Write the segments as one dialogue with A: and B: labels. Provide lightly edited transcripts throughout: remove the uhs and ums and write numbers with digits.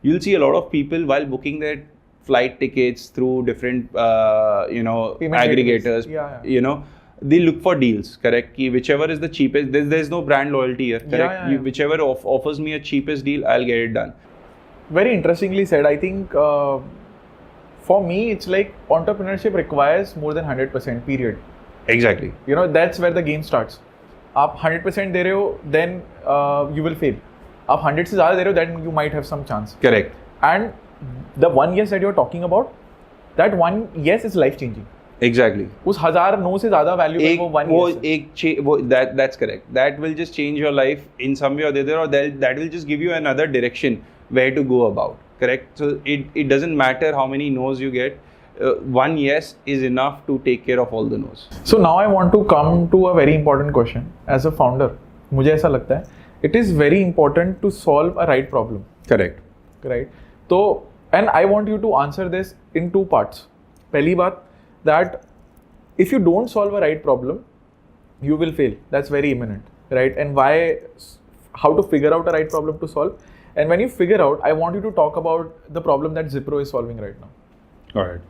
A: you'll see a lot of people while booking their flight tickets through different,
B: Payment
A: aggregators,
B: yeah.
A: They look for deals, correct? Whichever is the cheapest, there's no brand loyalty here, correct? Whichever offers me a cheapest deal, I'll get it done.
B: Very interestingly said. I think for me, it's like entrepreneurship requires more than 100%, period.
A: Exactly.
B: That's where the game starts. आप 100% दे रहे हो, then you will fail. आप 100 से ज़्यादा दे रहे हो, then you might have some chance.
A: Correct.
B: And the 1 yes that you're talking about, that 1 yes is life changing.
A: Exactly.
B: उस 1000 no से ज़्यादा value वो 1 yes.
A: That's correct. That will just change your life in some way or the other, or that will just give you another direction where to go about. Correct. So it doesn't matter how many no's you get. 1 yes is enough to take care of all the no's.
B: So now I want to come to a very important question. As a founder, मुझे ऐसा लगता है, it is very important to solve a right problem.
A: Correct.
B: Right. So, and I want you to answer this in 2 parts. पहली बात, that if you don't solve a right problem, you will fail. That's very imminent, right? And how to figure out a right problem to solve. And when you figure out, I want you to talk about the problem that Zipro is solving right now.
A: All right.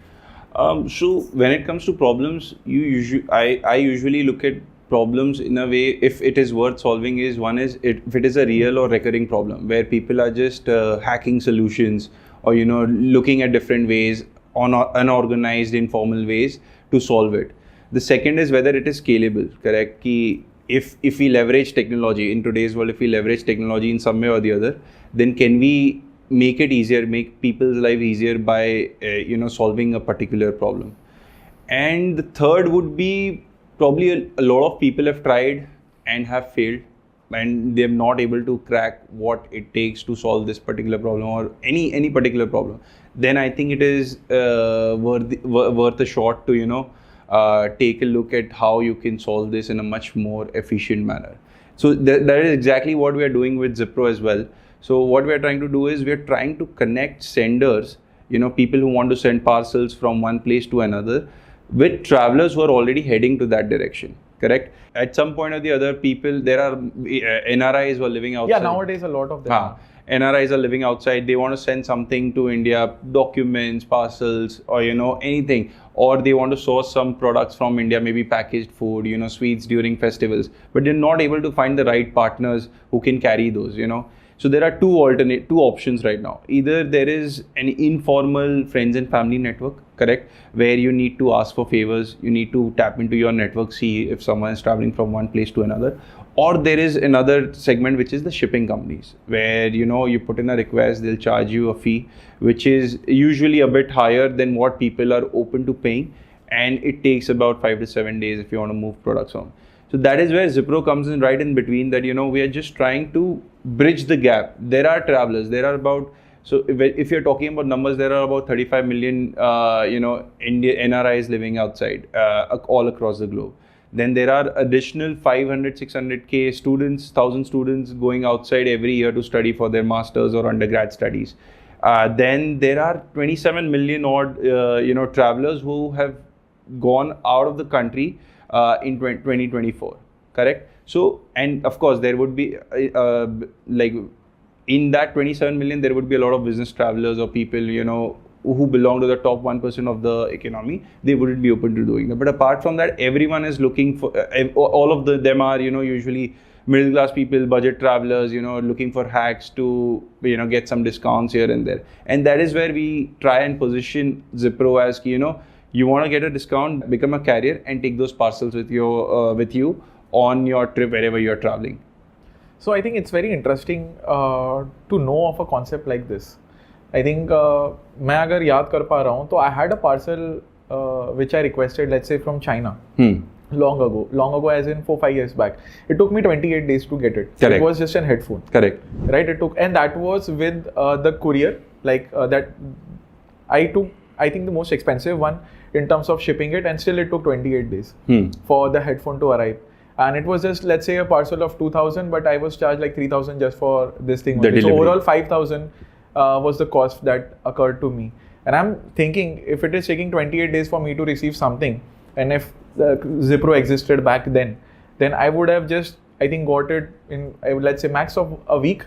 A: So when it comes to problems, I usually look at problems in a way, if it is worth solving, is one is if it is a real or recurring problem where people are just hacking solutions or looking at different ways, on unorganized, informal ways to solve it. The second is whether it is scalable, correct? If we leverage technology in today's world, if we leverage technology in some way or the other, then can we make it easier, make people's life easier by solving a particular problem. And the third would be probably a lot of people have tried and have failed, and they're not able to crack what it takes to solve this particular problem or any particular problem. Then I think it is worth a shot to take a look at how you can solve this in a much more efficient manner. So that is exactly what we are doing with Zipro as well. So what we are trying to do is we are trying to connect senders, people who want to send parcels from one place to another, with travelers who are already heading to that direction. Correct? At some point or the other, there are NRIs who are living outside.
B: Yeah, nowadays a lot of them.
A: NRIs are living outside. They want to send something to India, documents, parcels, or anything. Or they want to source some products from India, maybe packaged food, sweets during festivals. But they're not able to find the right partners who can carry those. So there are two options right now. Either there is an informal friends and family network, correct, where you need to ask for favors, you need to tap into your network, see if someone is traveling from one place to another. Or there is another segment, which is the shipping companies, where you put in a request, they'll charge you a fee, which is usually a bit higher than what people are open to paying, and it takes about 5 to 7 days if you want to move products on. So that is where Zipro comes in right in between, that we are just trying to bridge the gap. There are travelers, there are about, so if you're talking about numbers, there are about 35 million NRIs living outside all across the globe. Then there are additional 500, 600k students, 1,000 students going outside every year to study for their masters or undergrad studies. Then there are 27 million odd travelers who have gone out of the country in 2024, correct? So, and of course there would be in that 27 million, there would be a lot of business travelers or people who belong to the top 1% of the economy. They wouldn't be open to doing that. But apart from that, everyone is looking for, all of them are usually middle class people, budget travelers, looking for hacks to get some discounts here and there. And that is where we try and position Zipro as you want to get a discount, become a carrier and take those parcels with you on your trip wherever you're traveling.
B: So I think it's very interesting to know of a concept like this. I think मैं अगर याद कर पा रहा हूँ तो I had a parcel which I requested, let's say from China, long ago as in 4-5 years back. It took me 28 days to get it.
A: Correct.
B: It was just an headphone.
A: Correct.
B: Right. And that was with the courier, that I took, I think the most expensive one in terms of shipping it, and still it took 28 days for the headphone to arrive. And it was just, let's say, a parcel of 2,000, but I was charged like 3,000 just for this thing. So overall 5,000 was the cost that occurred to me. And I'm thinking, if it is taking 28 days for me to receive something, and if Zipro existed back then I would have just, I think, got it in, let's say, max of a week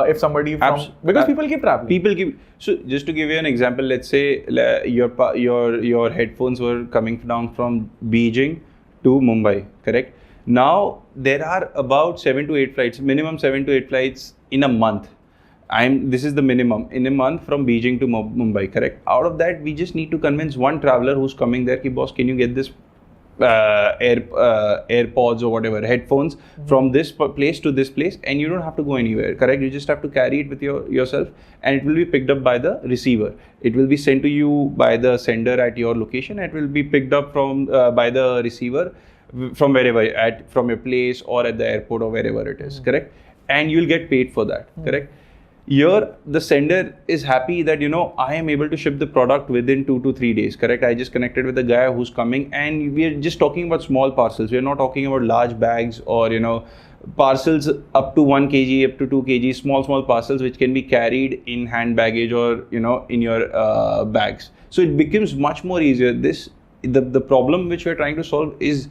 B: if somebody from because people keep traveling.
A: People keep. So just to give you an example, let's say your headphones were coming down from Beijing to Mumbai, correct? Now there are about 7 to 8 flights, minimum 7 to 8 flights in a month. This is the minimum in a month from Beijing to Mumbai, correct? Out of that, we just need to convince one traveler who's coming there, ki boss, can you get this AirPods or whatever, headphones from this place to this place, and you don't have to go anywhere, correct? You just have to carry it with yourself, and it will be picked up by the receiver. It will be sent to you by the sender at your location. It will be picked up from by the receiver from wherever, from your place or at the airport or wherever it is, correct? And you'll get paid for that, correct? Here, the sender is happy that, I am able to ship the product within 2 to 3 days, correct? I just connected with the guy who's coming, and we are just talking about small parcels. We are not talking about large bags or, parcels up to 1 kg, up to 2 kg, small parcels which can be carried in hand baggage or, in your bags. So it becomes much more easier. The problem which we're trying to solve is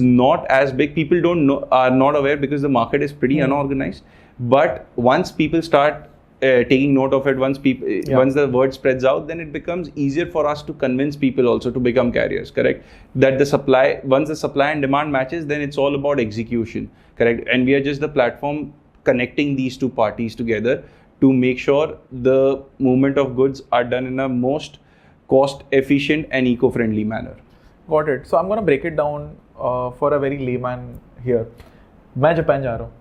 A: not as big. People are not aware because the market is pretty unorganized. But once people start taking note of it, once the word spreads out, then it becomes easier for us to convince people also to become carriers, correct? That once the supply and demand matches, then it's all about execution, correct? And we are just the platform connecting these two parties together to make sure the movement of goods are done in a most cost efficient and eco-friendly manner.
B: Got it. So I'm going to break it down for a very layman here. मैं Japan जा रहा हूँ.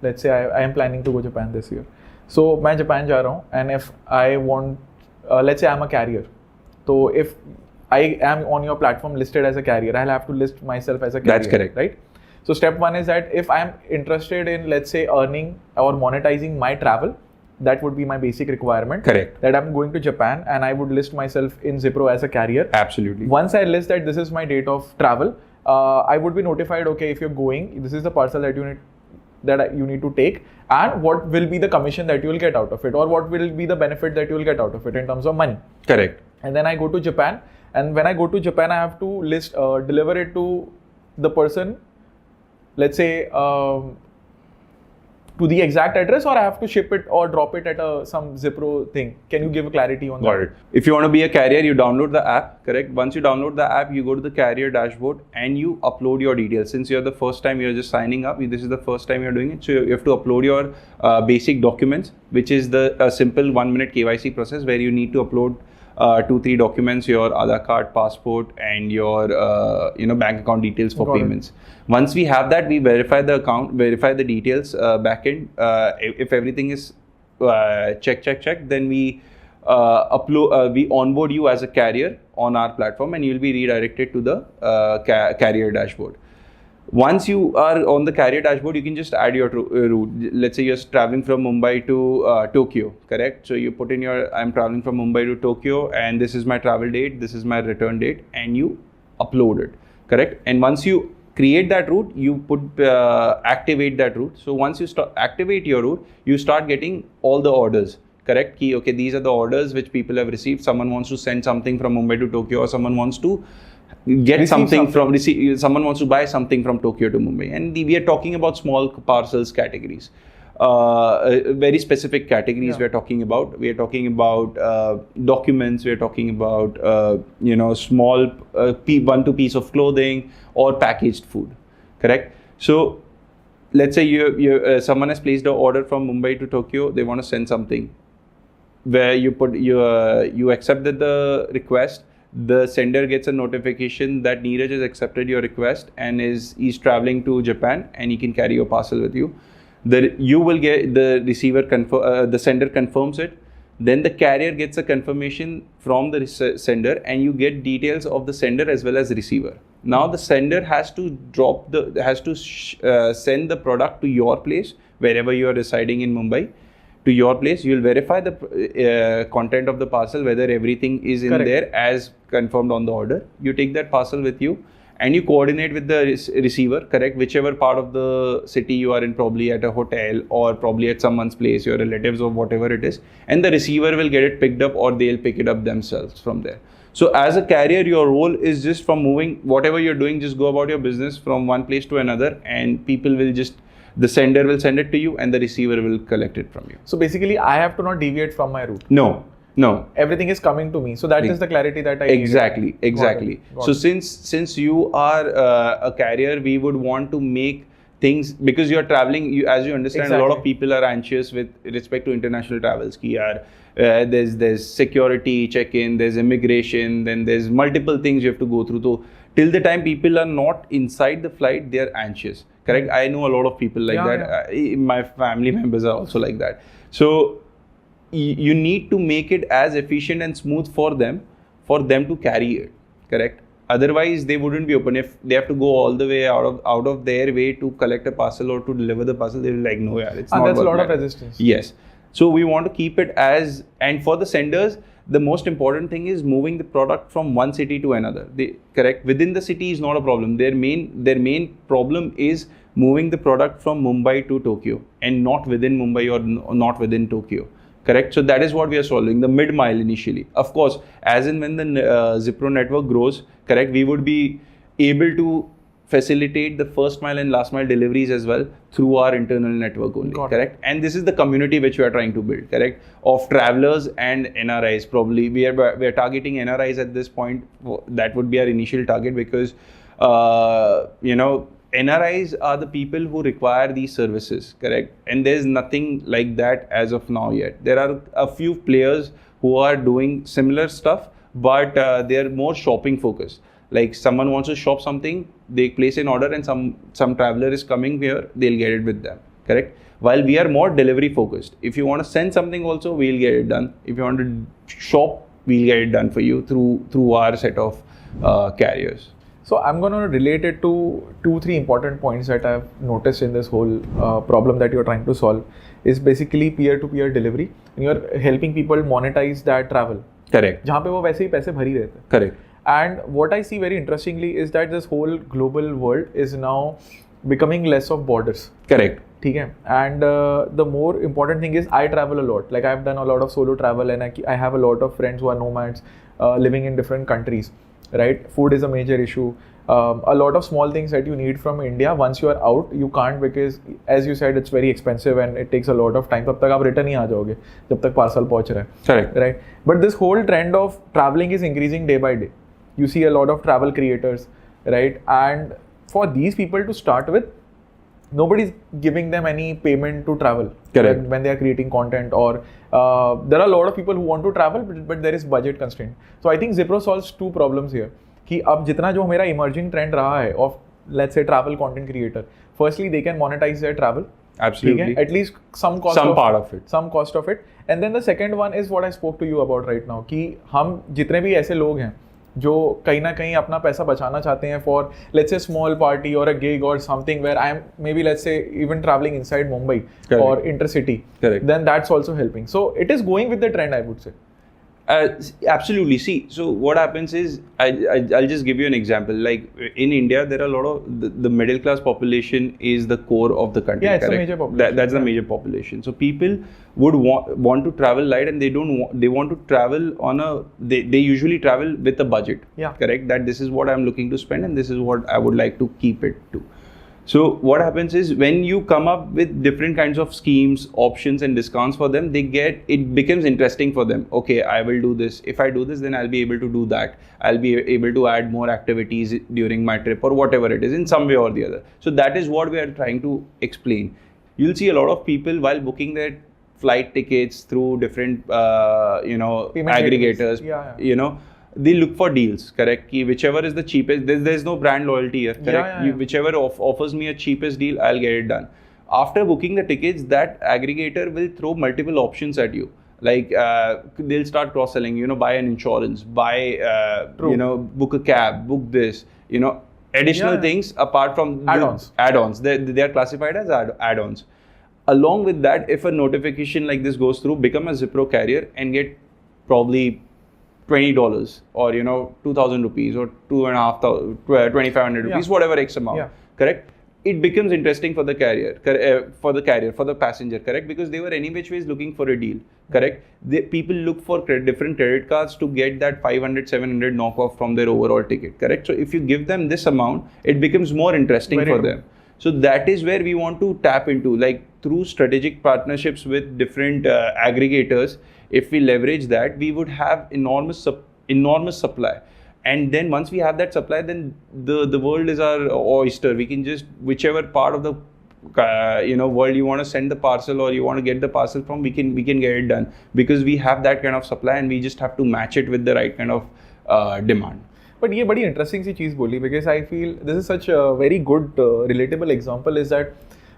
B: Let's say I am planning to go Japan this year. So मैं Japan जा रहा हूँ, and if I want, let's say I'm a carrier. So if I am on your platform listed as a carrier, I'll have to list myself as a carrier.
A: That's correct.
B: Right? So step one is that if I'm interested in, let's say, earning or monetizing my travel, that would be my basic requirement.
A: Correct.
B: That I'm going to Japan and I would list myself in Zipro as a carrier.
A: Absolutely.
B: Once I list that this is my date of travel, I would be notified, okay, if you're going, this is the parcel that you need to take, and what will be the commission that you will get out of it, or what will be the benefit that you will get out of it in terms of money.
A: Correct.
B: And then I go to Japan, and when I go to Japan, I have to deliver it to the person, let's say, to the exact address, or I have to ship it or drop it at some Zipro thing. Can you give a clarity on that?
A: Got it. If you want to be a carrier, you download the app, correct? Once you download the app, you go to the carrier dashboard and you upload your details. Since you're the first time you're just signing up, this is the first time you're doing it, so you have to upload your basic documents, which is the simple 1-minute KYC process where you need to upload 2-3 documents, your Aadhaar card, passport, and your bank account details for payments. Once we have that, we verify the account, verify the details backend. If everything is check, then we we onboard you as a carrier on our platform, and you'll be redirected to the carrier dashboard. Once you are on the carrier dashboard, you can just add your route. Let's say you're traveling from Mumbai to Tokyo, correct? So you put in I'm traveling from Mumbai to Tokyo, and this is my travel date, this is my return date, and you upload it, correct? And once you create that route, you activate that route. So once you activate your route, you start getting all the orders, correct? Okay, these are the orders which people have received. Someone wants to send something from Mumbai to Tokyo, or someone wants to someone wants to buy something from Tokyo to Mumbai, and we are talking about small parcels categories, very specific categories. We are talking about documents, we are talking about small 1-2 piece of clothing or packaged food, correct? So let's say someone has placed an order from Mumbai to Tokyo. They want to send something, where you accepted the request. The sender gets a notification that Neeraj has accepted your request and he's traveling to Japan, and he can carry your parcel with you. You will get the receiver the sender confirms it. Then the carrier gets a confirmation from the sender, and you get details of the sender as well as the receiver. Now the sender has to send the product to your place, wherever you are residing in Mumbai. To your place, you will verify the content of the parcel, whether everything is in there as confirmed on the order. You take that parcel with you, and you coordinate with the receiver, correct? Whichever part of the city you are in, probably at a hotel or probably at someone's place, your relatives or whatever it is, and the receiver will get it picked up, or they'll pick it up themselves from there. So as a carrier, your role is just from moving, whatever you're doing, just go about your business from one place to another, and people will just The sender will send it to you and the receiver will collect it from you.
B: So basically, I have to not deviate from my route.
A: No.
B: Everything is coming to me. So that is the clarity that I
A: Exactly.
B: Got
A: So
B: it.
A: since you are a carrier, we would want to make things, because you're traveling, as you understand, a lot of people are anxious with respect to international travels. Ki yaar, there's security check-in, there's immigration, then there's multiple things you have to go through. So till the time people are not inside the flight, they're anxious. Correct? I know a lot of people like that. My family members are also like that. So you need to make it as efficient and smooth for them to carry it. Correct? Otherwise, they wouldn't be open. If they have to go all the way out of their way to collect a parcel or to deliver the parcel, they'll be like, no, it's not.
B: That's a lot of resistance.
A: Yes. So we want to keep it as, and for the senders, the most important thing is moving the product from one city to another. Correct? Within the city is not a problem. Their main problem is moving the product from Mumbai to Tokyo, and not within Mumbai or not within Tokyo. Correct? So that is what we are solving, the mid-mile initially. Of course, as and when the Zipro network grows, correct, we would be able to facilitate the first mile and last mile deliveries as well through our internal network only. Correct? And this is the community which we are trying to build, correct, of travelers and NRIs. Probably we are targeting NRIs at this point. That would be our initial target, because NRIs are the people who require these services, correct? And there's nothing like that as of now yet. There are a few players who are doing similar stuff, but they're more shopping focused. Like someone wants to shop something, they place an order, and some traveler is coming here, they'll get it with them, correct? While we are more delivery focused. If you want to send something also, we'll get it done. If you want to shop, we'll get it done for you through our set of carriers.
B: So I'm going to relate it to 2-3 important points that I've noticed in this whole problem that you're trying to solve. Is basically peer-to-peer delivery, and you're helping people monetize that travel.
A: Correct.
B: जहाँ पे वो वैसे ही पैसे भर ही रहते हैं.
A: Correct.
B: And what I see very interestingly is that this whole global world is now becoming less of borders.
A: Correct.
B: ठीक है. And the more important thing is I travel a lot. Like I've done a lot of solo travel, and I have a lot of friends who are nomads living in different countries. Right? Food is a major issue. A lot of small things that you need from India, once you are out, you can't, because as you said, it's very expensive and it takes a lot of time. तब तक आप return ही आ जाओगे जब तक parcel पहुंच रहा है.
A: Correct.
B: Right? But this whole trend of traveling is increasing day by day. You see a lot of travel creators, right? And for these people to start with, nobody's giving them any payment to travel.
A: Correct.
B: When they are creating content, or there are a lot of people who want to travel, but there is budget constraint. So I think Zipro solves two problems here. कि अब जितना जो मेरा emerging trend रहा है of let's say travel content creator, firstly they can monetize their travel.
A: Absolutely.
B: At least some cost of it. And then the second one is what I spoke to you about right now, कि हम जितने भी ऐसे लोग हैं जो कहीं ना कहीं अपना पैसा बचाना चाहते हैं for let's say small party or a gig or something where I am maybe let's say even traveling inside Mumbai. Correct. Or intercity. Correct. Then that's also helping. So it is going with the trend, I would say.
A: Absolutely. See, so what happens is, I'll just give you an example. Like in India, there are a lot of the middle class population is the core of the country.
B: Yeah, it's a major population.
A: That's the major population. So people would want to travel light, and they want to travel on they usually travel with a budget.
B: Yeah.
A: Correct. That this is what I'm looking to spend, and this is what I would like to keep it to. So what happens is, when you come up with different kinds of schemes, options and discounts for them, it becomes interesting for them. Okay, I will do this. If I do this, then I'll be able to do that. I'll be able to add more activities during my trip, or whatever it is, in some way or the other. So that is what we are trying to explain. You'll see a lot of people while booking their flight tickets through different aggregators, they look for deals, correct? Whichever is the cheapest, there's no brand loyalty here, correct? Whichever offers me a cheapest deal, I'll get it done. After booking the tickets, that aggregator will throw multiple options at you. Like they'll start cross-selling, buy an insurance, book a cab, book this, additional things apart from add-ons. They are classified as add-ons. Along with that, if a notification like this goes through, become a Zipro carrier and get probably $20 or 2,000 rupees or 2,500 rupees, whatever X amount, correct? It becomes interesting for the carrier, for the passenger, correct? Because they were any which ways looking for a deal, correct? People look for different credit cards to get that 500, 700 knockoff from their overall ticket, correct? So if you give them this amount, it becomes more interesting for them. So that is where we want to tap into, like through strategic partnerships with different aggregators. If we leverage that, we would have enormous supply. And then once we have that supply, then the world is our oyster. We can just, whichever part of the world you want to send the parcel or you want to get the parcel from, we can get it done, because we have that kind of supply and we just have to match it with the right kind of demand.
B: But ये बड़ी interesting सी चीज़ बोली, because I feel this is such very good relatable example is that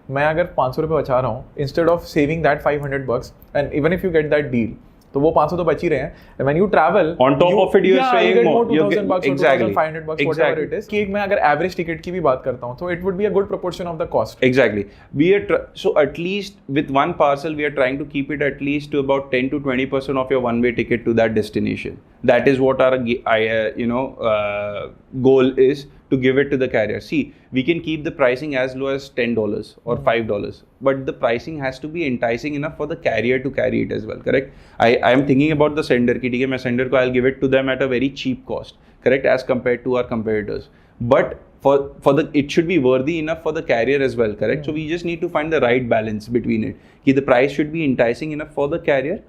B: मैं अगर 500 रुपये बचा रहा हूँ, instead of saving that 500 bucks, and even if you get that deal, तो वो 500 तो बच ही रहे हैं. And when you travel,
A: on top of it, you're saving more.
B: 2,000 bucks
A: exactly.
B: or 2,500 bucks, whatever it is. कि मैं अगर एवरेज टिकट की भी बात करता हूँ, तो it would be a good proportion of the cost.
A: Exactly. We are so at least with one parcel, we are trying to keep it at least to about 10 to 20% of your one-way ticket to that destination. That is what our goal is, to give it to the carrier. See, we can keep the pricing as low as $10 or $5, but the pricing has to be enticing enough for the carrier to carry it as well, correct? I am thinking about the sender ki, theek hai, main sender ko I'll give it to them at a very cheap cost, correct, as compared to our competitors. But it should be worthy enough for the carrier as well, correct? So we just need to find the right balance between it. Ki the price should be enticing enough for the carrier,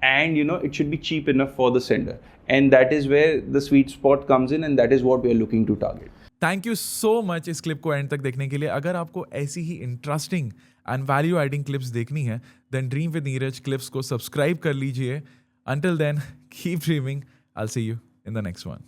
A: and it should be cheap enough for the sender. And that is where the sweet spot comes in, and that is what we are looking to target.
C: Thank you so much इस clip को end तक देखने के लिए. अगर आपको ऐसी ही interesting and value adding clips देखनी है, then dream with Neeraj clips को सब्सक्राइब कर लीजिए. Until then, keep dreaming. I will see you in the next one.